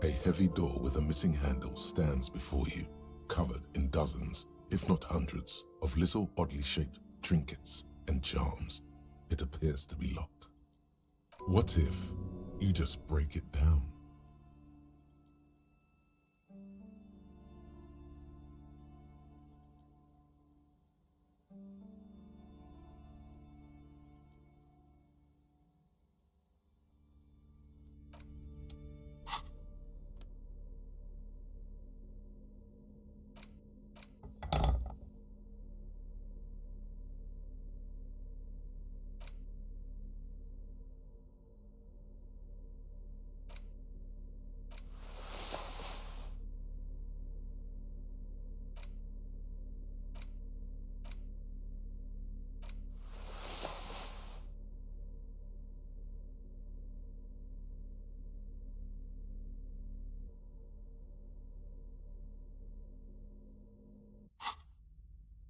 A heavy door with a missing handle stands before you, covered in dozens, if not hundreds, of little oddly shaped trinkets and charms. It appears to be locked. What if you just break it down?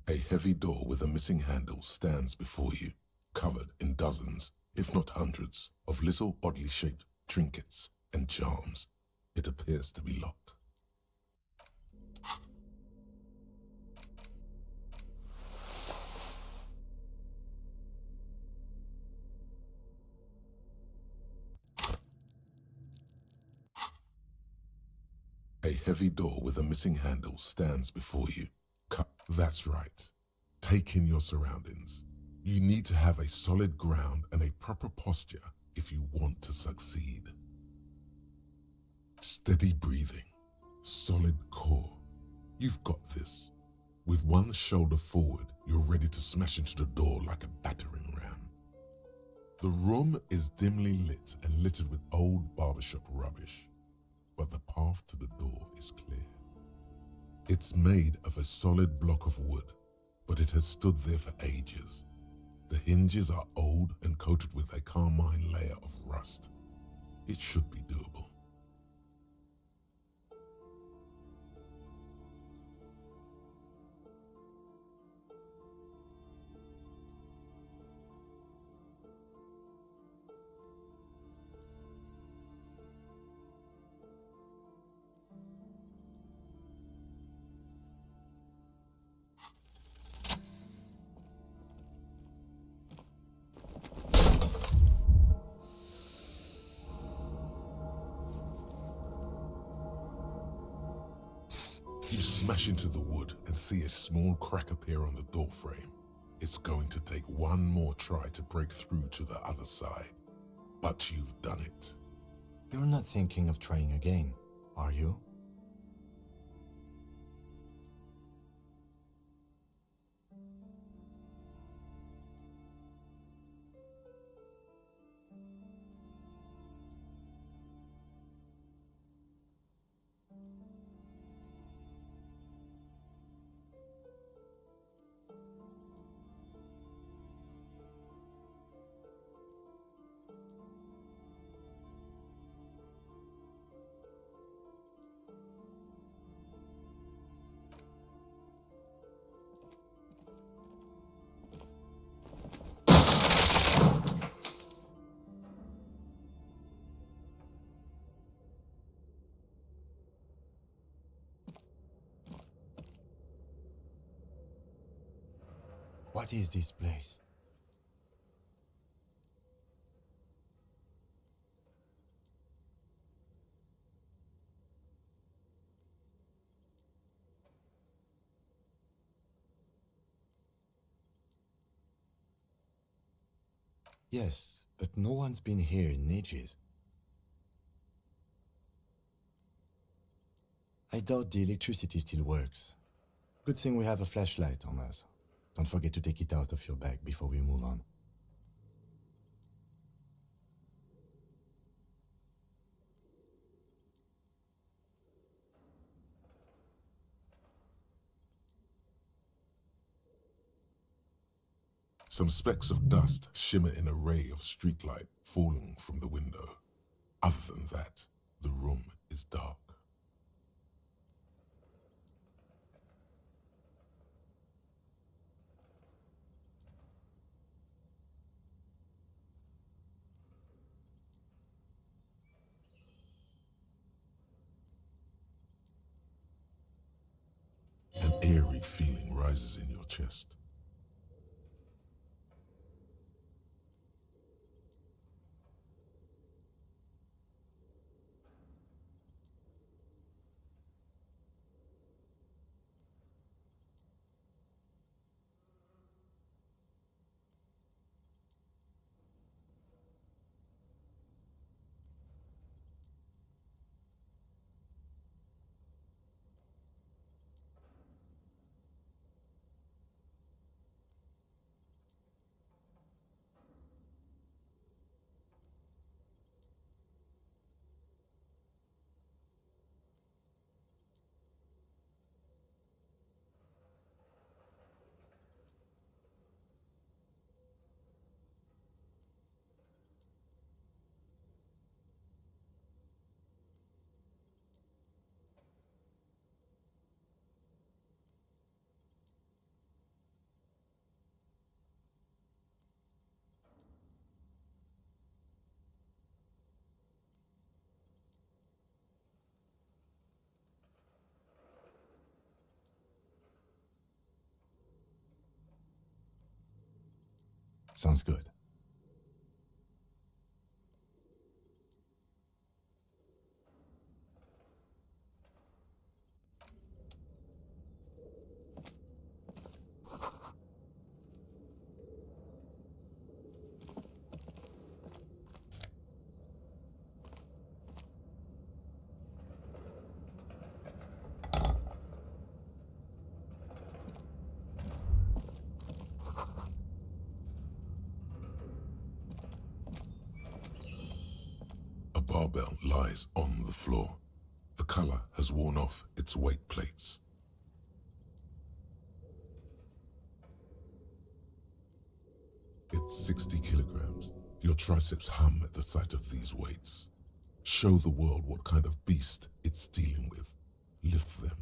A heavy door with a missing handle stands before you, covered in dozens, if not hundreds, of little oddly shaped trinkets and charms. It appears to be locked. A heavy door with a missing handle stands before you. That's right. Take in your surroundings. You need to have a solid ground and a proper posture if you want to succeed. Steady breathing, solid core. You've got this. With one shoulder forward, you're ready to smash into the door like a battering ram. The room is dimly lit and littered with old barbershop rubbish, but the path to the door is clear. It's made of a solid block of wood, but it has stood there for ages. The hinges are old and coated with a carmine layer of rust. It should be doable. You smash into the wood and see a small crack appear on the doorframe. It's going to take one more try to break through to the other side, but you've done it. You're not thinking of trying again, are you? What is this place? Yes, but no one's been here in ages. I doubt the electricity still works. Good thing we have a flashlight on us. Don't forget to take it out of your bag before we move on. Some specks of dust shimmer in a ray of streetlight falling from the window. Other than that, the room is dark. An eerie feeling rises in your chest. Sounds good. A barbell lies on the floor. The color has worn off its weight plates. It's 60 kilograms. Your triceps hum at the sight of these weights. Show the world what kind of beast it's dealing with. Lift them.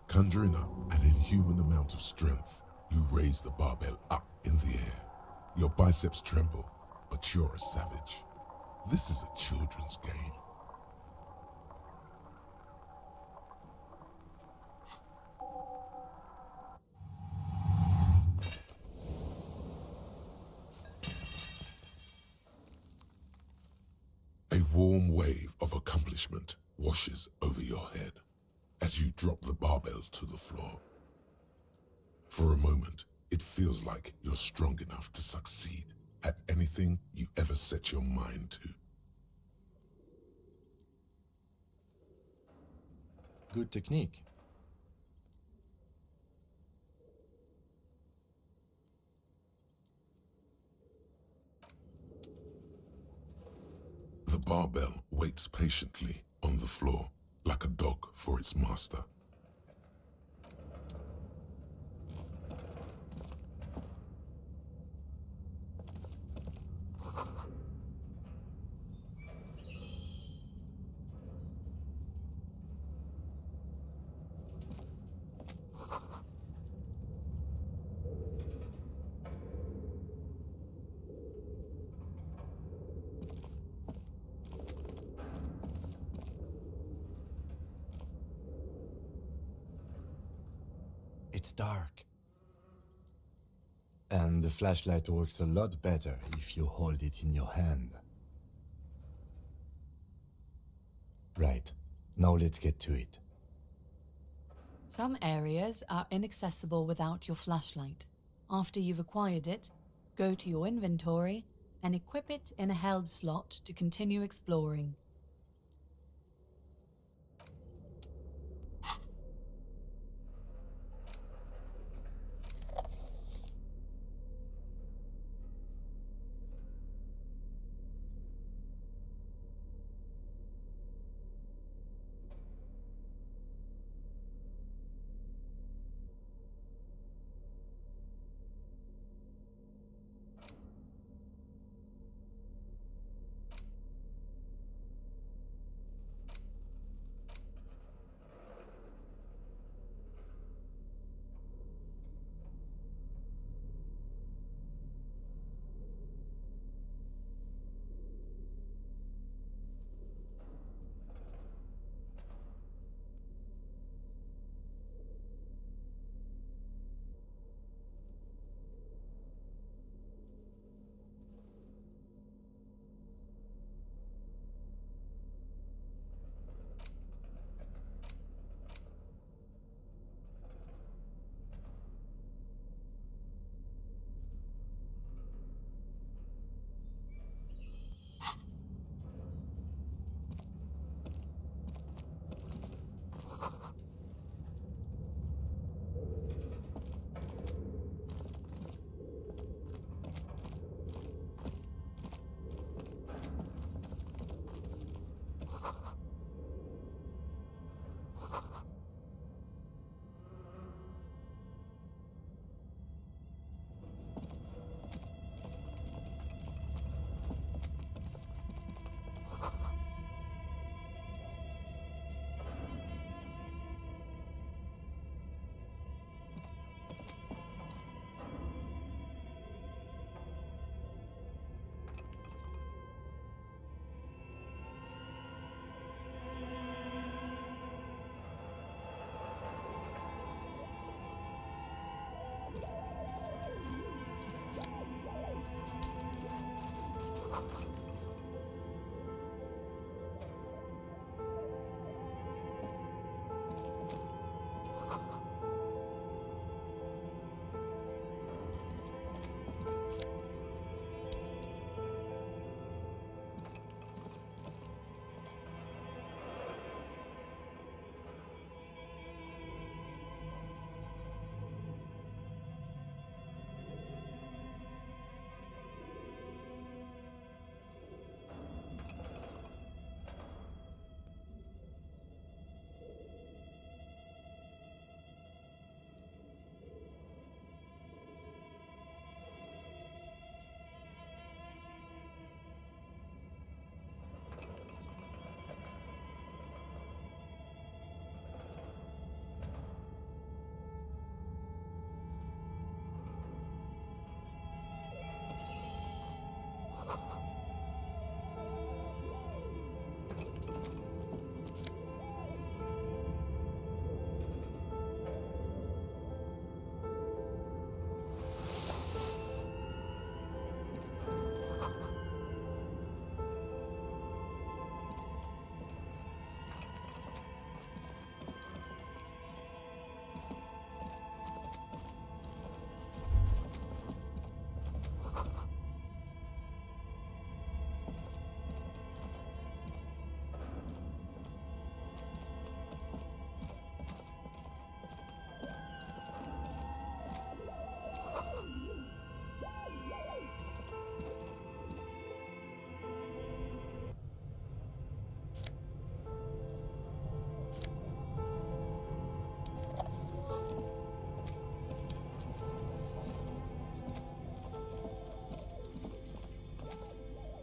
Conjuring up an inhuman amount of strength, you raise the barbell up in the air. Your biceps tremble, but you're a savage. This is a children's game. A warm wave of accomplishment washes over your head as you drop the barbell to the floor. For a moment, it feels like you're strong enough to succeed at anything you ever set your mind to. Good technique. The barbell waits patiently on the floor, like a dog for its master. It's dark. And the flashlight works a lot better if you hold it in your hand. Right. Now let's get to it. Some areas are inaccessible without your flashlight. After you've acquired it, go to your inventory and equip it in a held slot to continue exploring.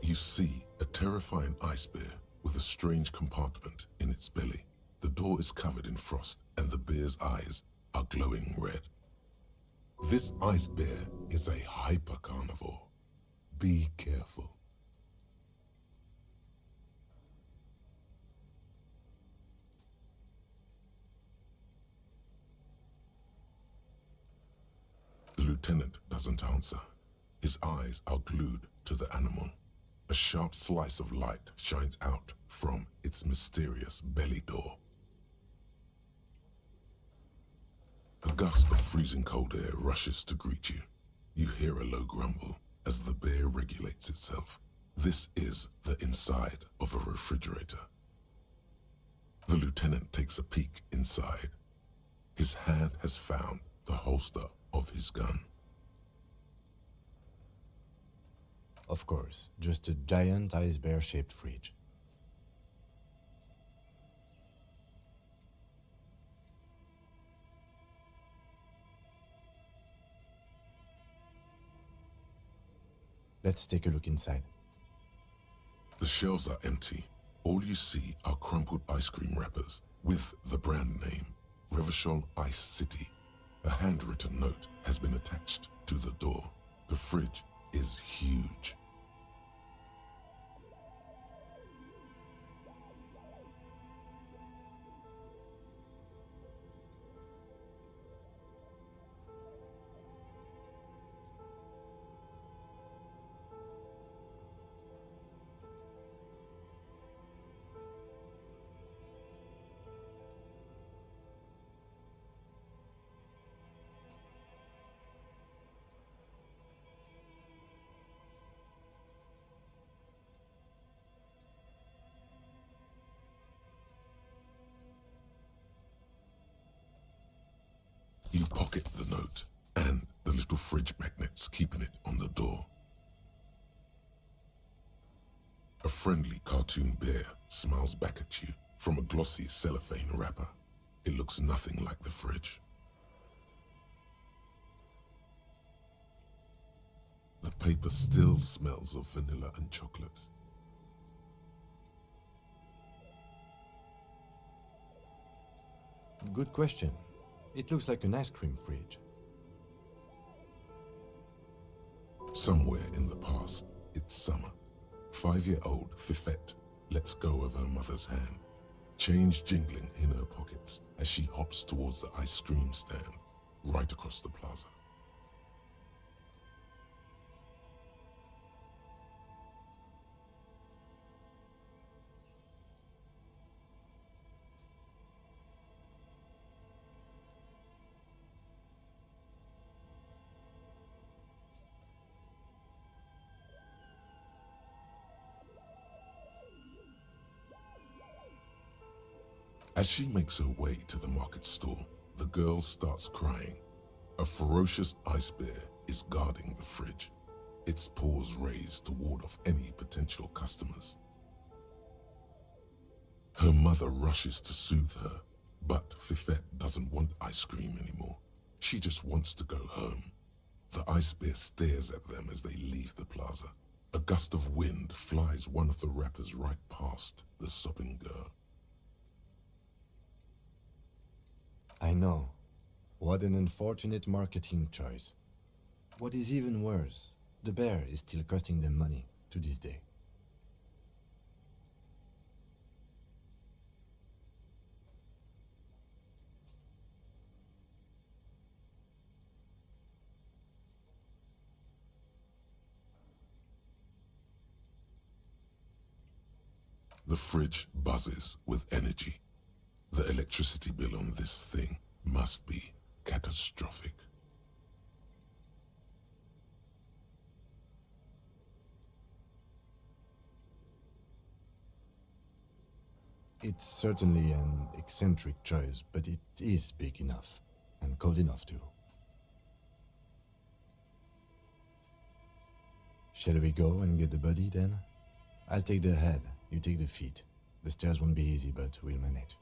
You see a terrifying ice bear with a strange compartment in its belly. The door is covered in frost and the bear's eyes are glowing red. This ice bear is a hyper-carnivore. Be careful. The lieutenant doesn't answer. His eyes are glued to the animal. A sharp slice of light shines out from its mysterious belly door. A gust of freezing cold air rushes to greet you. You hear a low grumble. as the bear regulates itself. This is the inside of a refrigerator. The lieutenant takes a peek inside. His hand has found the holster of his gun. Of course, just a giant ice bear-shaped fridge. Let's take a look inside. The shelves are empty. All you see are crumpled ice cream wrappers with the brand name, Revachol Ice City. A handwritten note has been attached to the door. The fridge is huge. You pocket the note and the little fridge magnets keeping it on the door. A friendly cartoon bear smiles back at you from a glossy cellophane wrapper. It looks nothing like the fridge. The paper still smells of vanilla and chocolate. Good question. It looks like an ice cream fridge. Somewhere in the past, it's summer. 5-year-old Fifette lets go of her mother's hand, change jingling in her pockets as she hops towards the ice cream stand right across the plaza. As she makes her way to the market stall, the girl starts crying. A ferocious ice bear is guarding the fridge, its paws raised to ward off any potential customers. Her mother rushes to soothe her, but Fifette doesn't want ice cream anymore. She just wants to go home. The ice bear stares at them as they leave the plaza. A gust of wind flies one of the wrappers right past the sobbing girl. I know. What an unfortunate marketing choice. What is even worse, the bear is still costing them money to this day. The fridge buzzes with energy. The electricity bill on this thing must be catastrophic. It's certainly an eccentric choice, but it is big enough, and cold enough too. Shall we go and get the body then? I'll take the head, you take the feet. The stairs won't be easy, but we'll manage.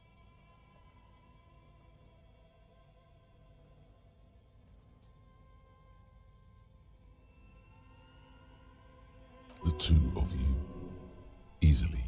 The two of you, easily.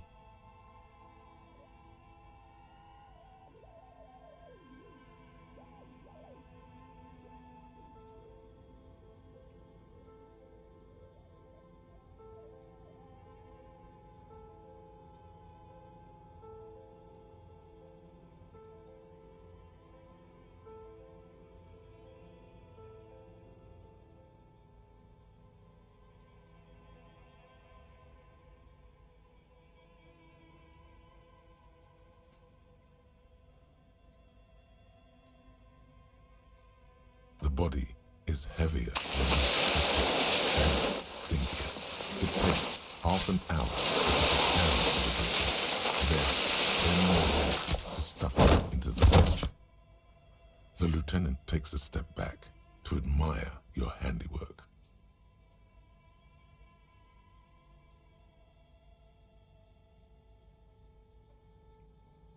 The body is heavier than expected and stinkier. It takes half an hour to get the pan to the butcher. Then 10 more minutes to stuff it into the fridge. The lieutenant takes a step back to admire your handiwork.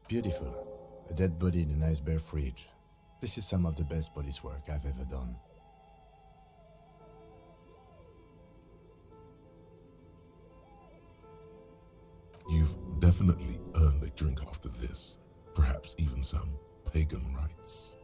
Beautiful. A dead body in a nice bare fridge. This is some of the best police work I've ever done. You've definitely earned a drink after this, perhaps even some pagan rites.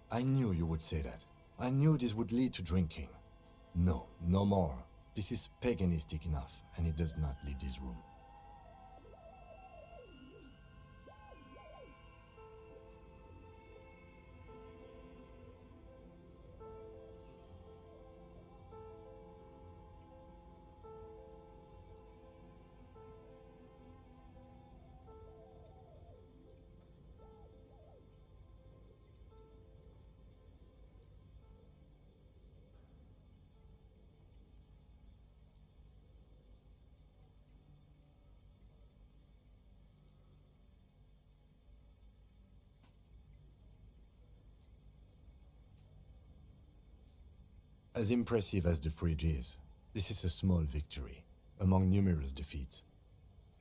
I knew you would say that. I knew this would lead to drinking. No, no more. This is paganistic enough, and it does not leave this room. As impressive as the fridge is, this is a small victory, among numerous defeats.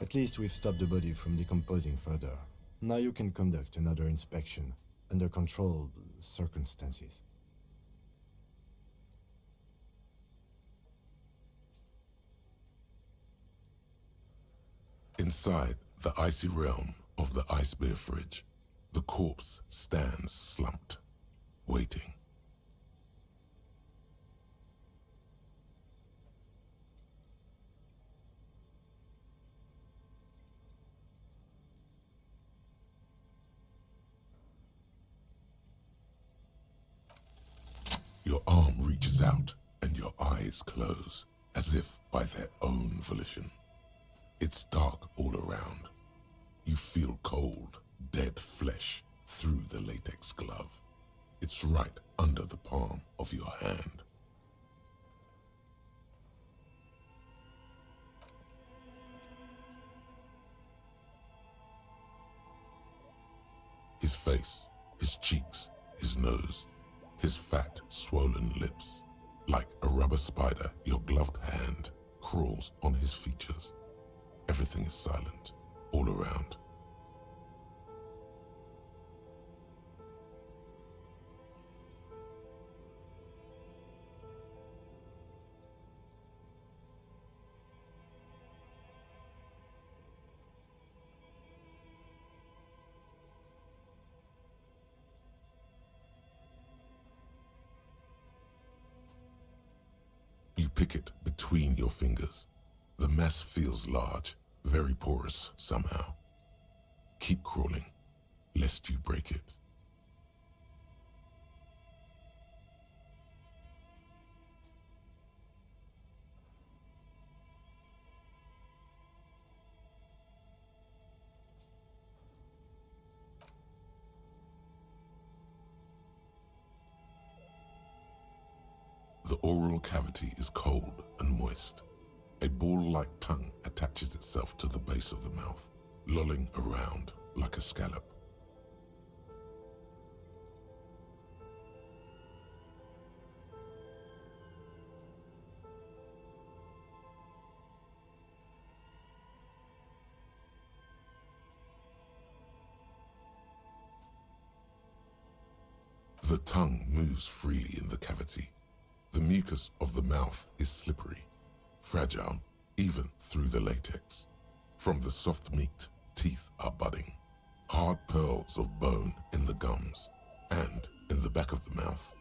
At least we've stopped the body from decomposing further. Now you can conduct another inspection, under controlled circumstances. Inside the icy realm of the ice bear fridge, the corpse stands slumped, waiting. Your arm reaches out and your eyes close, as if by their own volition. It's dark all around. You feel cold, dead flesh through the latex glove. It's right under the palm of your hand. His face, his cheeks, his nose, his fat, swollen lips. Like a rubber spider, your gloved hand crawls on his features. Everything is silent, all around. You pick it between your fingers. The mass feels large, very porous somehow. Keep crawling, lest you break it. The oral cavity is cold and moist. A ball-like tongue attaches itself to the base of the mouth, lolling around like a scallop. The tongue moves freely in the cavity. The mucus of the mouth is slippery, fragile, even through the latex. From the soft meat, teeth are budding. Hard pearls of bone in the gums and in the back of the mouth.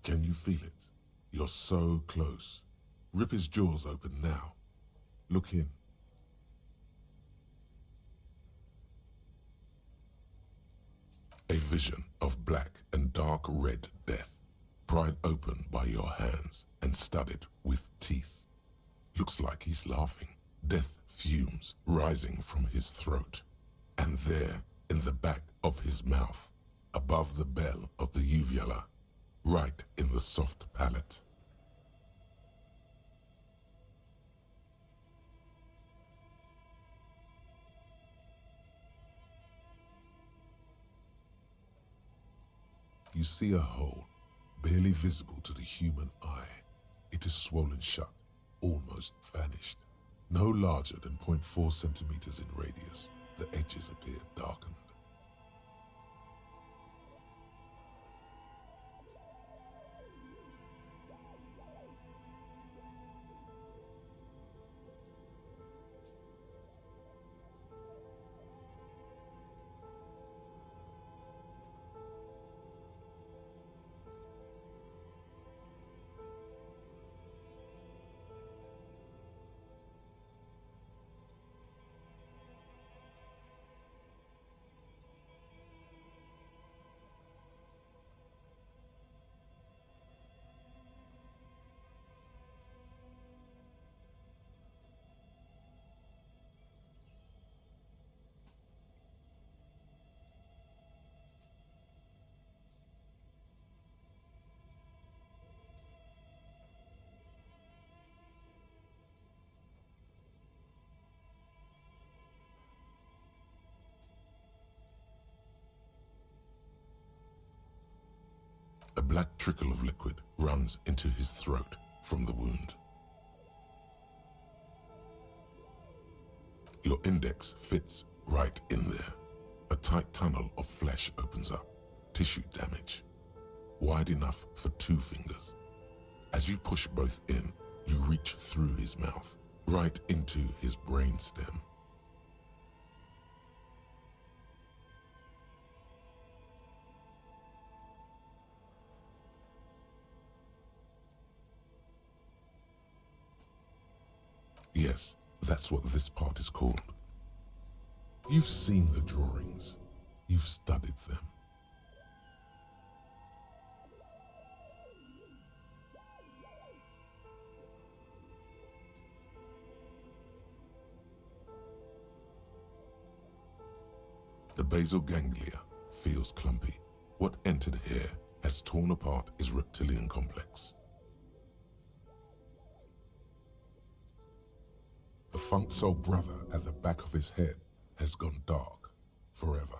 Can you feel it? You're so close. Rip his jaws open now. Look in. A vision of black and dark red death, pried open by your hands and studded with teeth. Looks like he's laughing. Death fumes rising from his throat. And there, in the back of his mouth, above the bell of the uvula, right in the soft palate. You see a hole, barely visible to the human eye. It is swollen shut, almost vanished. No larger than 0.4 centimeters in radius, the edges appear darkened. A black trickle of liquid runs into his throat from the wound. Your index fits right in there. A tight tunnel of flesh opens up. Tissue damage. Wide enough for 2 fingers. As you push both in, you reach through his mouth, right into his brainstem. Yes, that's what this part is called. You've seen the drawings. You've studied them. The basal ganglia feels clumpy. What entered here has torn apart his reptilian complex. The funk soul brother at the back of his head has gone dark forever.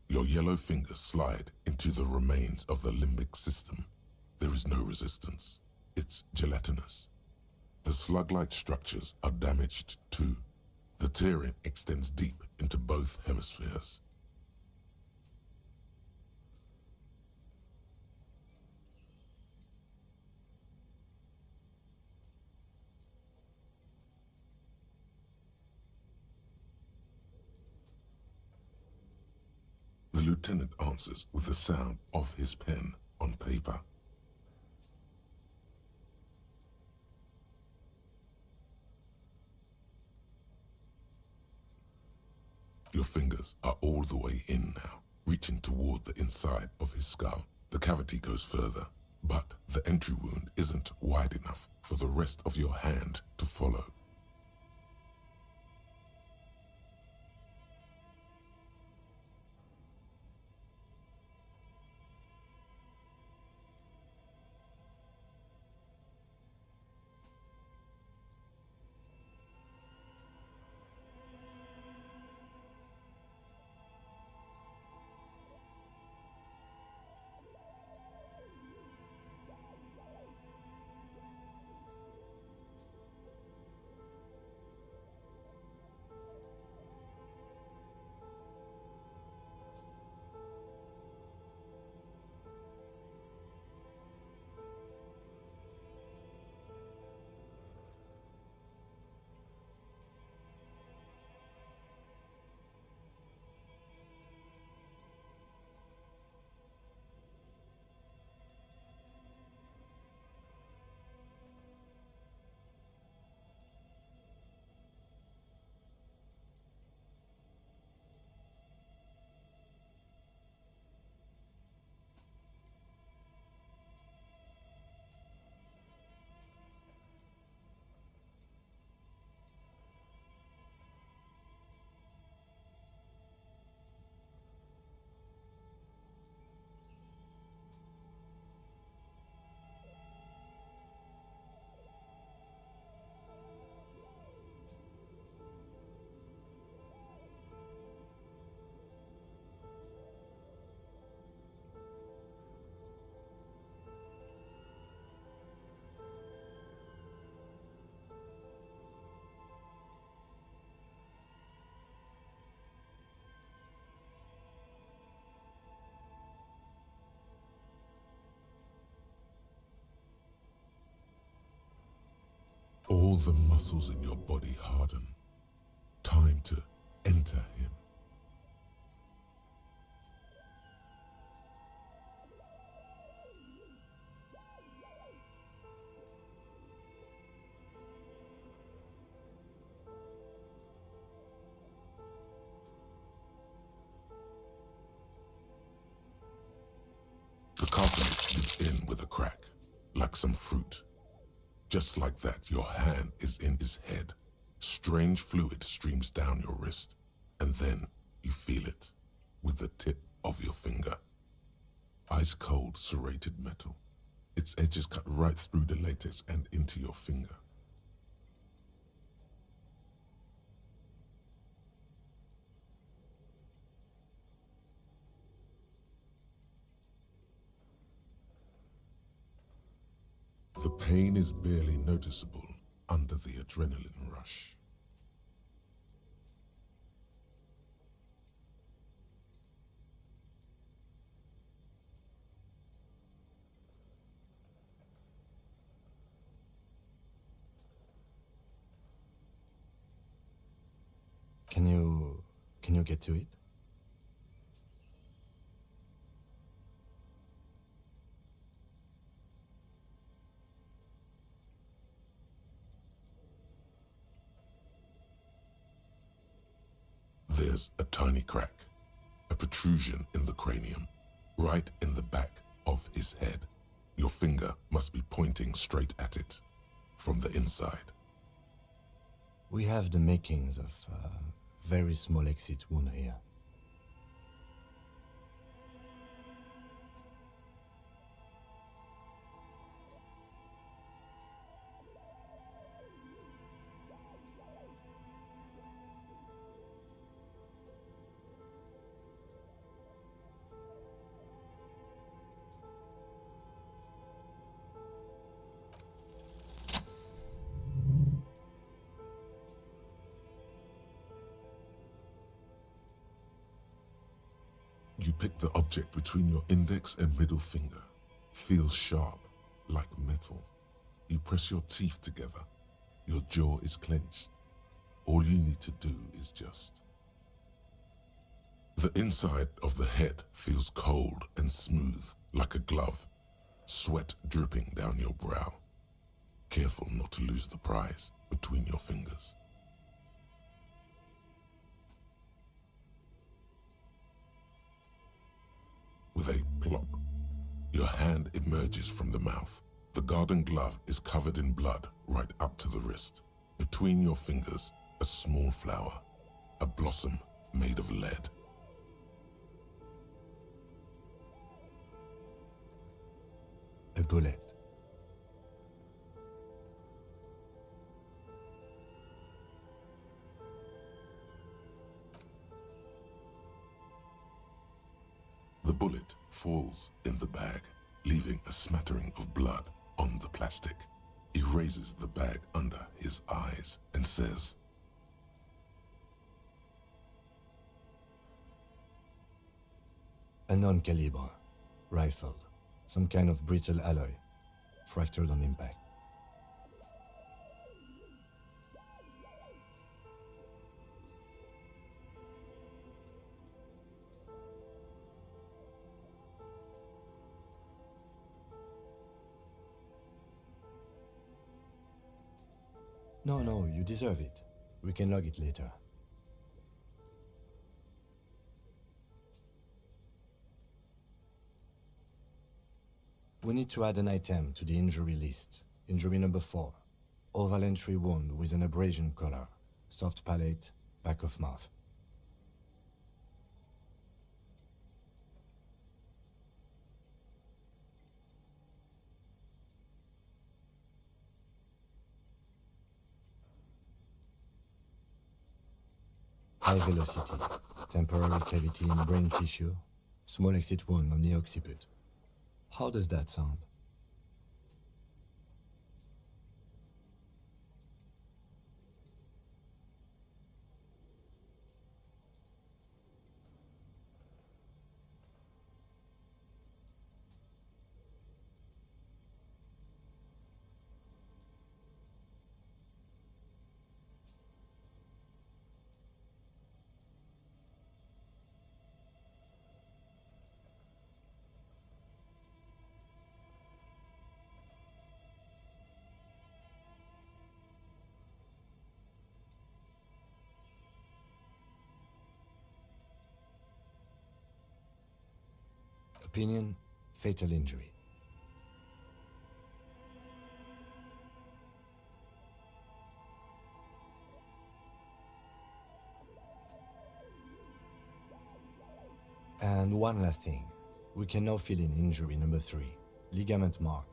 Your yellow fingers slide into the remains of the limbic system. There is no resistance. It's gelatinous. The slug-like structures are damaged too. The tearing extends deep into both hemispheres. The lieutenant answers with the sound of his pen on paper. Your fingers are all the way in now, reaching toward the inside of his skull. The cavity goes further, but the entry wound isn't wide enough for the rest of your hand to follow. the muscles in your body harden. Time to enter him. The carpet is in with a crack, like some fruit. Just like that, your hand is in his head. Strange fluid streams down your wrist, and then you feel it with the tip of your finger. Ice cold serrated metal. Its edges cut right through the latex and into your finger. The pain is barely noticeable under the adrenaline rush. Can you get to it? There's a tiny crack, a protrusion in the cranium, right in the back of his head. Your finger must be pointing straight at it, from the inside. We have the makings of a very small exit wound here. You pick the object between your index and middle finger. Feels sharp, like metal. You press your teeth together. Your jaw is clenched. All you need to do is just... The inside of the head feels cold and smooth, like a glove. Sweat dripping down your brow. Careful not to lose the prize between your fingers. With a plop, your hand emerges from the mouth. The garden glove is covered in blood right up to the wrist. Between your fingers, a small flower, a blossom made of lead. A bullet. The bullet falls in the bag, leaving a smattering of blood on the plastic. He raises the bag under his eyes and says, A non-caliber rifle. Some kind of brittle alloy, fractured on impact. No, you deserve it. We can log it later. We need to add an item to the injury list. Injury number 4. Oval entry wound with an abrasion color. Soft palate, back of mouth. High velocity, temporary cavity in brain tissue, small exit wound on the occiput. How does that sound? Opinion, fatal injury. And one last thing. We can now fill in injury number 3. Ligament mark.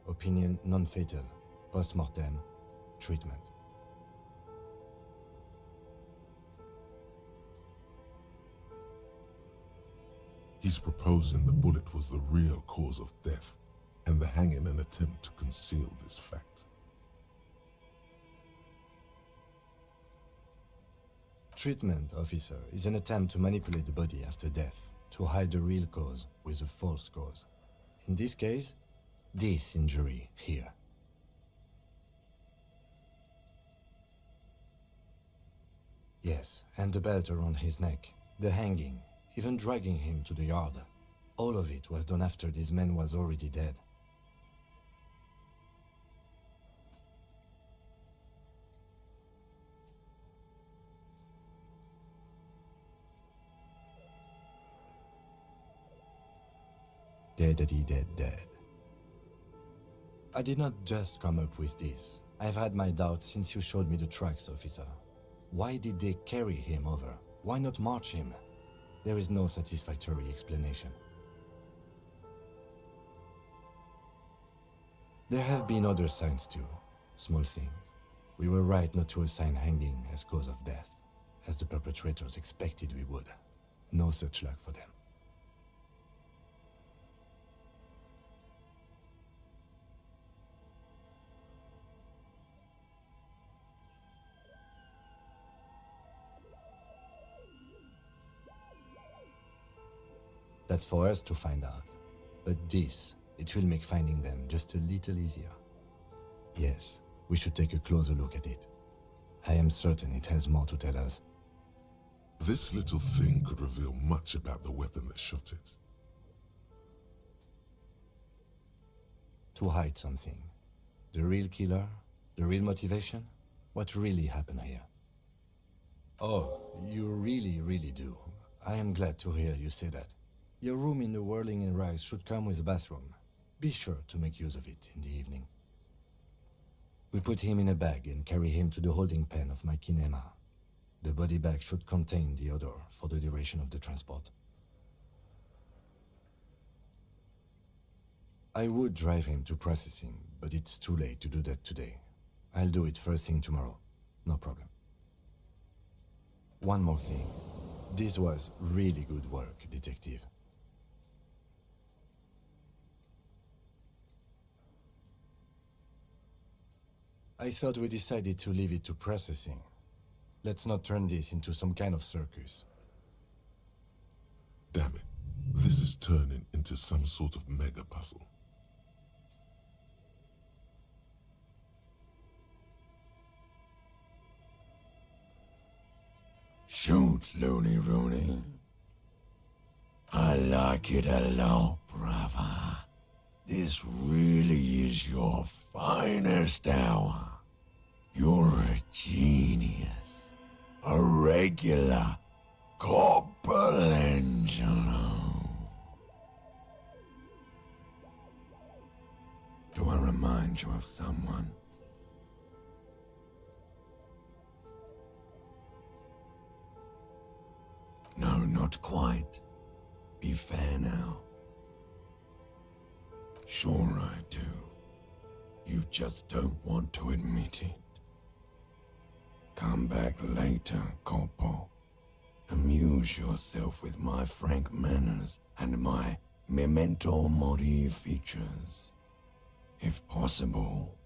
Opinion, non-fatal. Post-mortem. Treatment. He's proposing the bullet was the real cause of death, and the hanging an attempt to conceal this fact. Treatment, officer, is an attempt to manipulate the body after death, to hide the real cause with a false cause. In this case, this injury here. Yes, and the belt around his neck, the hanging, even dragging him to the yard. All of it was done after this man was already dead. Dead. I did not just come up with this. I've had my doubts since you showed me the tracks, officer. Why did they carry him over? Why not march him? There is no satisfactory explanation. There have been other signs too, small things. We were right not to assign hanging as cause of death, as the perpetrators expected we would. No such luck for them. That's for us to find out. But this, it will make finding them just a little easier. Yes, we should take a closer look at it. I am certain it has more to tell us. This little thing could reveal much about the weapon that shot it. To hide something. The real killer? The real motivation? What really happened here? Oh, you really do. I am glad to hear you say that. Your room in the Whirling in Rags should come with a bathroom. Be sure to make use of it in the evening. We put him in a bag and carry him to the holding pen of my kinema. The body bag should contain the odor for the duration of the transport. I would drive him to processing, but it's too late to do that today. I'll do it first thing tomorrow. No problem. One more thing. This was really good work, detective. I thought we decided to leave it to processing. Let's not turn this into some kind of circus. Damn it, this is turning into some sort of mega puzzle. Shoot, Looney Rooney. I like it a lot, brother. This really is your finest hour. You're a genius. A regular Corporal Angelo. Do I remind you of someone? No, not quite. Be fair now. Sure I do. You just don't want to admit it. Come back later, Corporal. Amuse yourself with my frank manners and my memento mori features. If possible,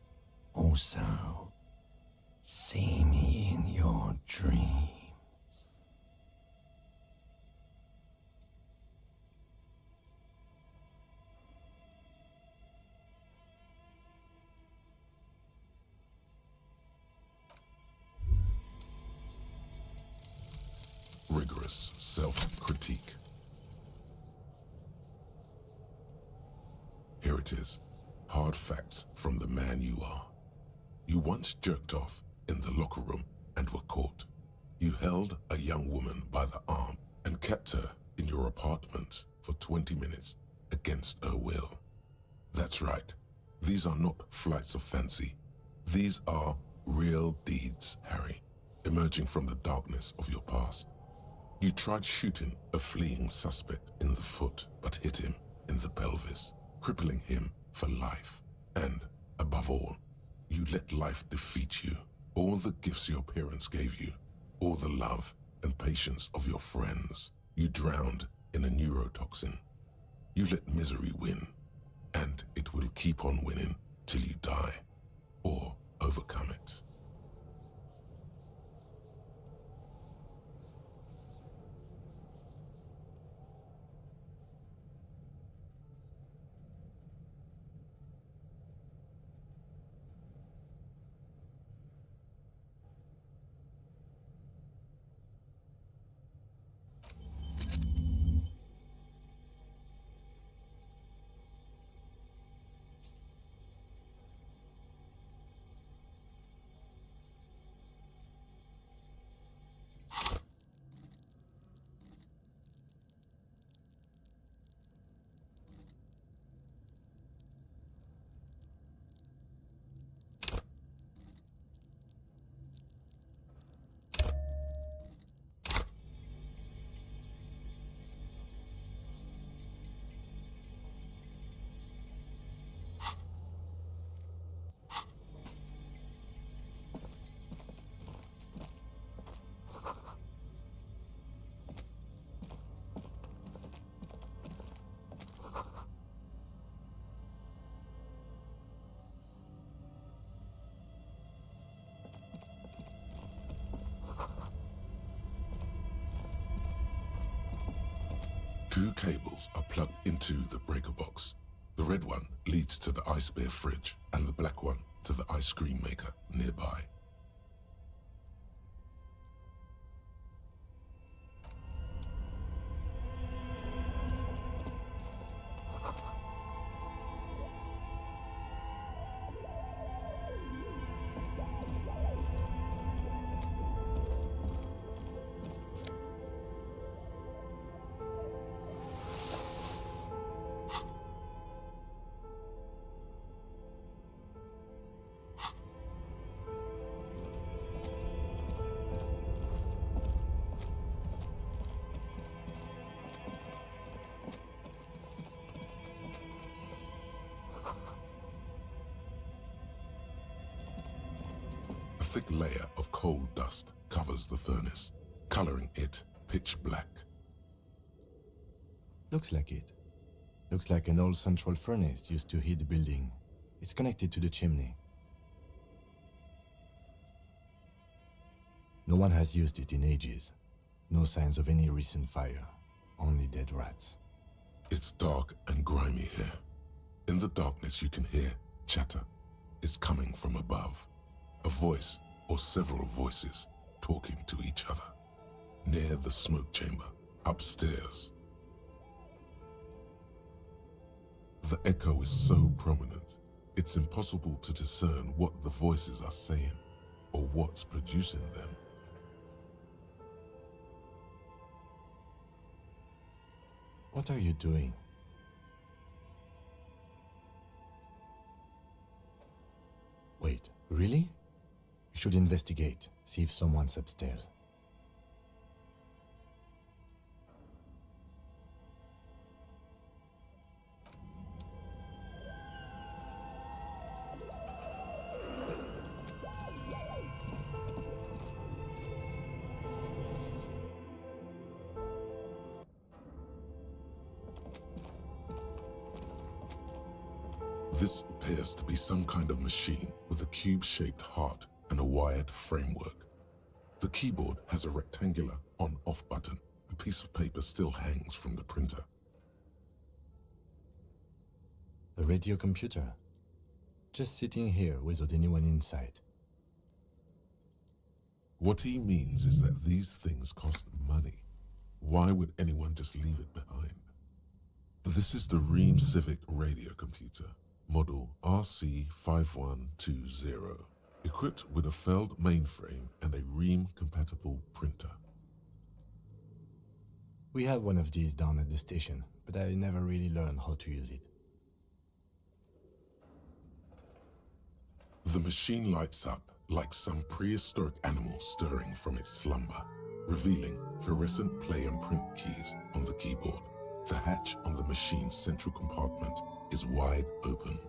also, see me in your dreams. Rigorous self-critique. Here it is. Hard facts from the man you are. You once jerked off in the locker room and were caught. You held a young woman by the arm and kept her in your apartment for 20 minutes against her will. That's right. These are not flights of fancy. These are real deeds, Harry, emerging from the darkness of your past. You tried shooting a fleeing suspect in the foot, but hit him in the pelvis, crippling him for life. And, above all, you let life defeat you. All the gifts your parents gave you, all the love and patience of your friends, you drowned in a neurotoxin. You let misery win, and it will keep on winning till you die, or overcome it. Two cables are plugged into the breaker box. The red one leads to the ice bear fridge, and the black one to the ice cream maker nearby. A thick layer of coal dust covers the furnace, coloring it pitch black. Looks like it. Looks like an old central furnace used to heat the building. It's connected to the chimney. No one has used it in ages. No signs of any recent fire. Only dead rats. It's dark and grimy here. In the darkness you can hear chatter. It's coming from above. A voice or several voices talking to each other. Near the smoke chamber, upstairs. The echo is so prominent, it's impossible to discern what the voices are saying or what's producing them. What are you doing? Wait, really? We should investigate, see if someone's upstairs. This appears to be some kind of machine with a cube-shaped heart and a wired framework. The keyboard has a rectangular on-off button. A piece of paper still hangs from the printer. A radio computer. Just sitting here without anyone inside. What he means is that these things cost money. Why would anyone just leave it behind? This is the Ream Civic radio computer, model RC5120, equipped with a Feld mainframe and a Ream-compatible printer. We have one of these down at the station, but I never really learned how to use it. The machine lights up like some prehistoric animal stirring from its slumber, revealing fluorescent play and print keys on the keyboard. The hatch on the machine's central compartment is wide open.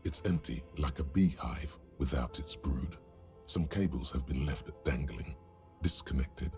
It's empty, like a beehive without its brood. Some cables have been left dangling, disconnected.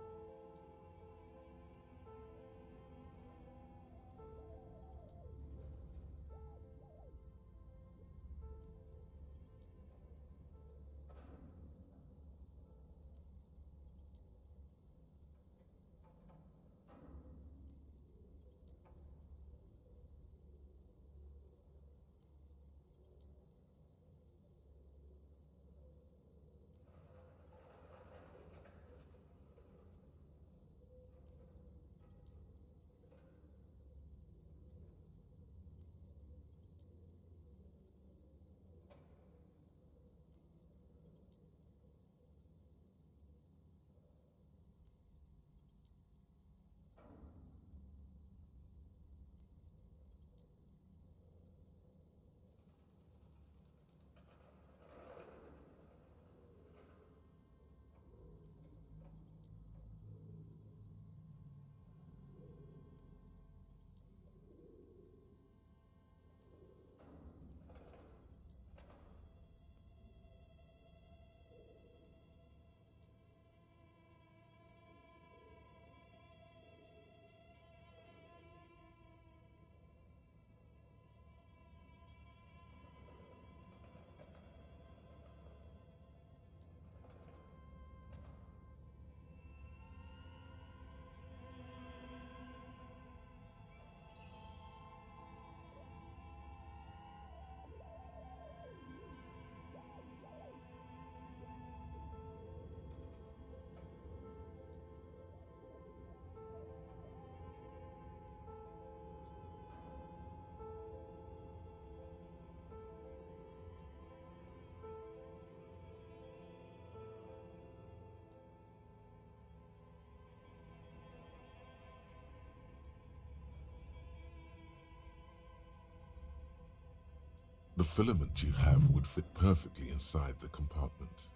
The filament you have would fit perfectly inside the compartment.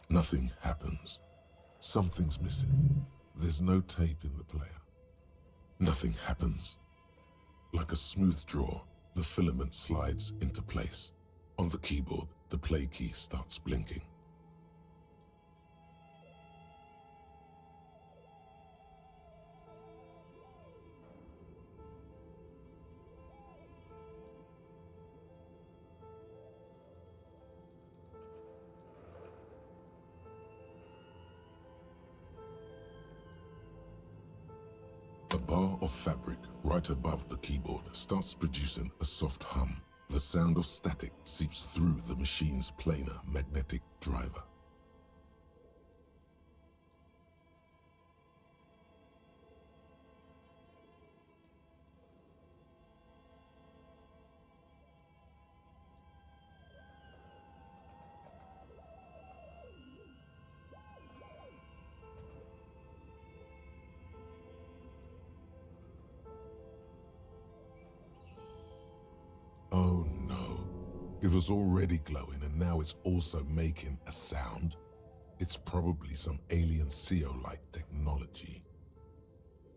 Nothing happens. Something's missing. There's no tape in the player. Nothing happens. Like a smooth draw, the filament slides into place. On the keyboard, the play key starts blinking. A bar of fabric right above the keyboard starts producing a soft hum. The sound of static seeps through the machine's planar magnetic driver. Oh no. It was already glowing and now it's also making a sound. It's probably some alien CO-like technology.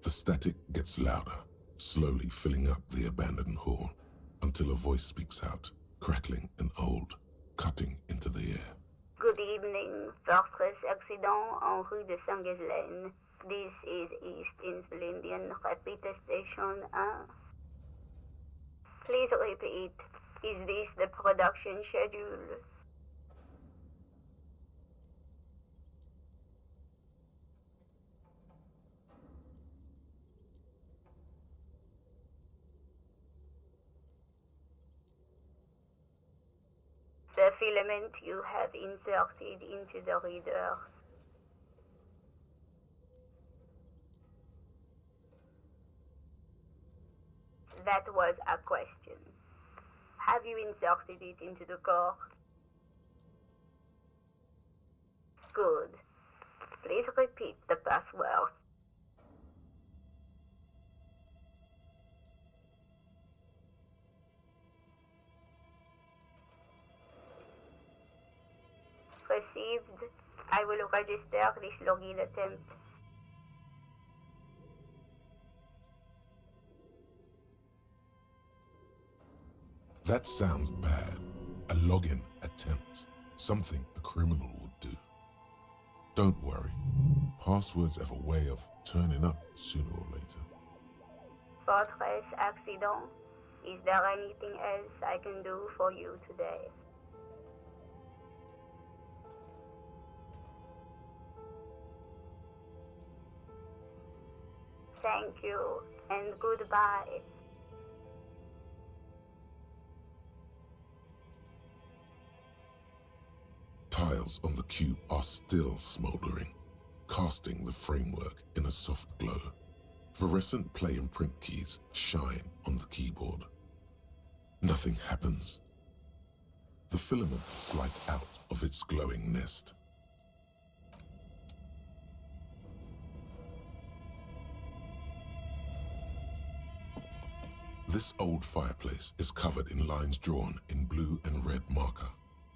The static gets louder, slowly filling up the abandoned hall, until a voice speaks out, crackling and old, cutting into the air. Good evening, Fortress accident en rue de Saint-Ghislaine. This is East Insulindian Repeater Station 1. Please repeat. Is this the production schedule? The filament you have inserted into the reader. That was a question. Have you inserted it into the core? Good. Please repeat the password. Received. I will register this login attempt. That sounds bad. A login attempt. Something a criminal would do. Don't worry. Passwords have a way of turning up sooner or later. Fortress accident. Is there anything else I can do for you today? Thank you, and goodbye. Tiles on the cube are still smoldering, casting the framework in a soft glow. Fluorescent play and print keys shine on the keyboard. Nothing happens. The filament slides out of its glowing nest. This old fireplace is covered in lines drawn in blue and red marker,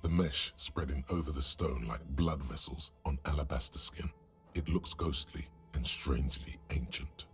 the mesh spreading over the stone like blood vessels on alabaster skin. It looks ghostly and strangely ancient.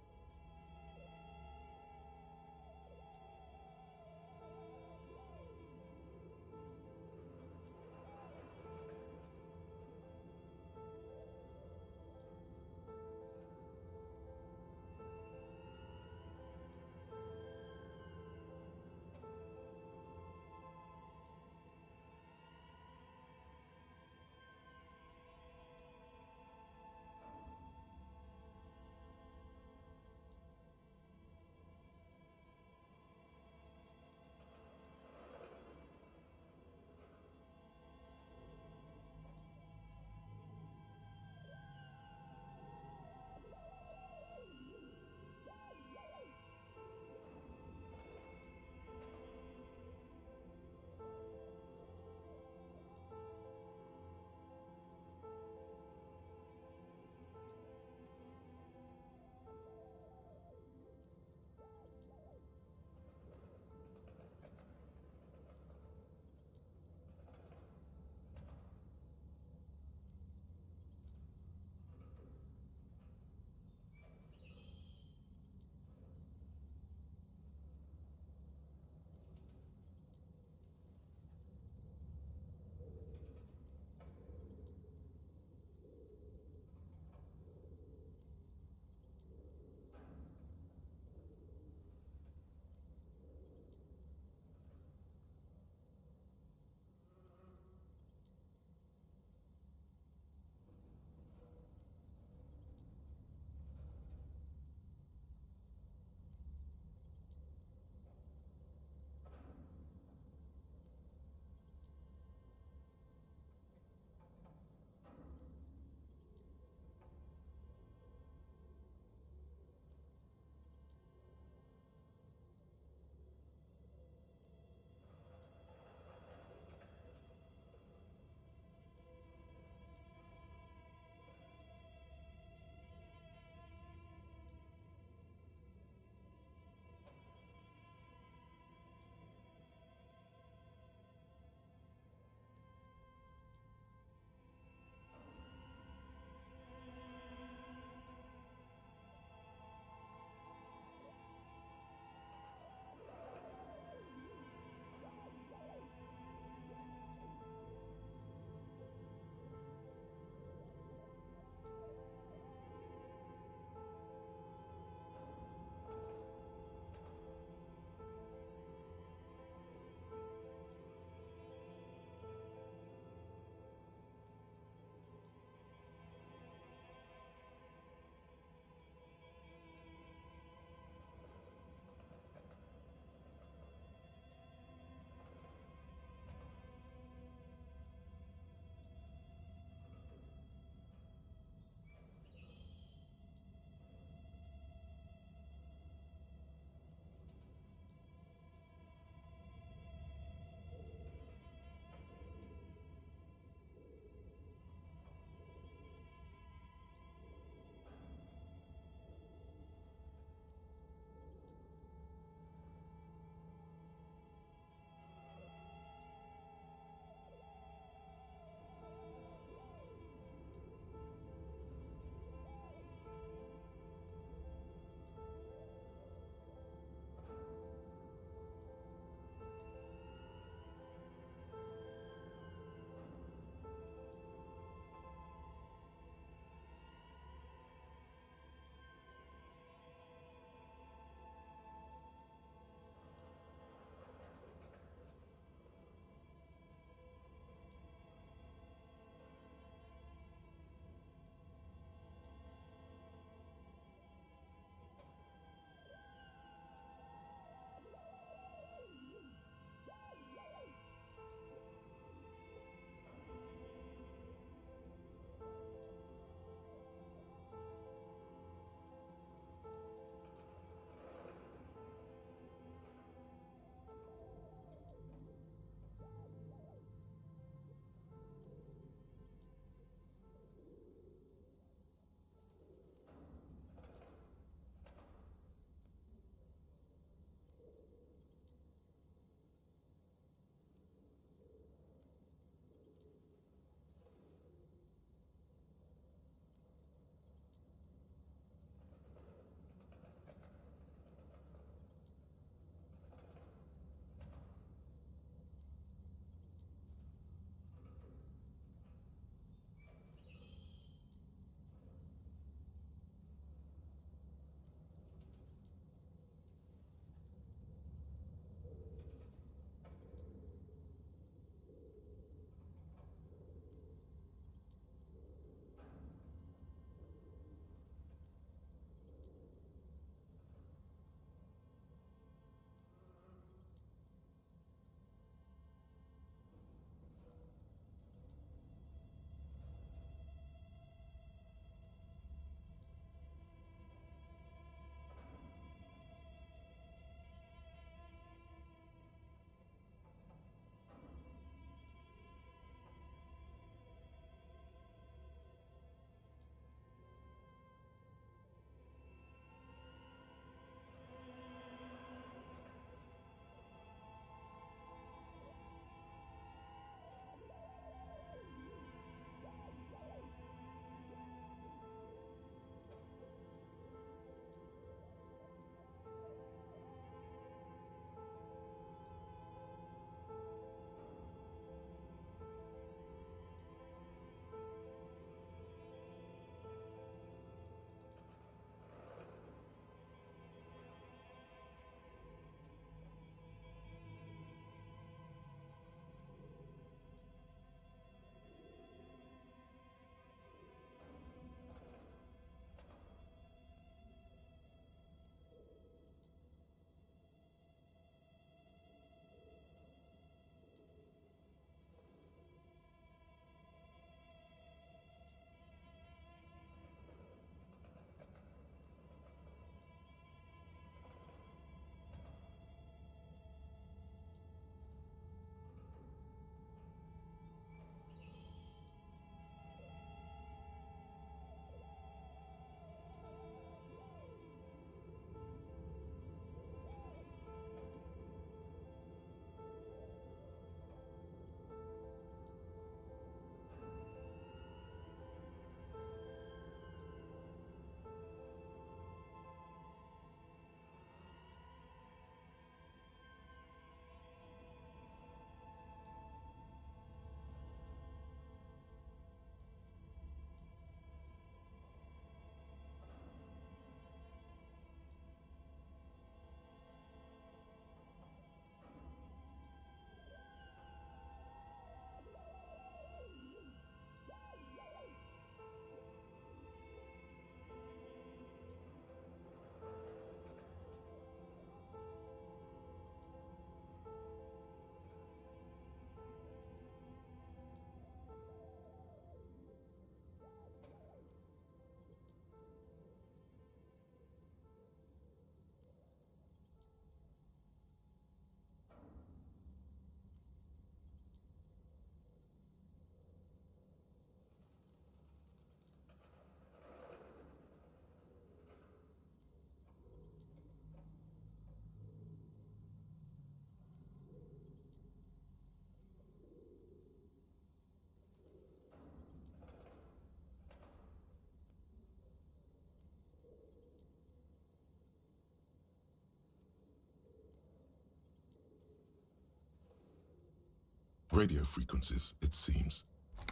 Radio frequencies, it seems.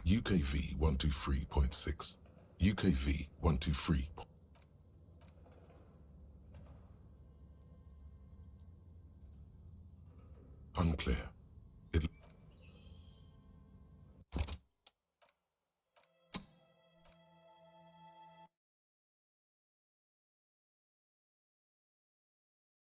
UKV 123.6. UKV 123. Unclear.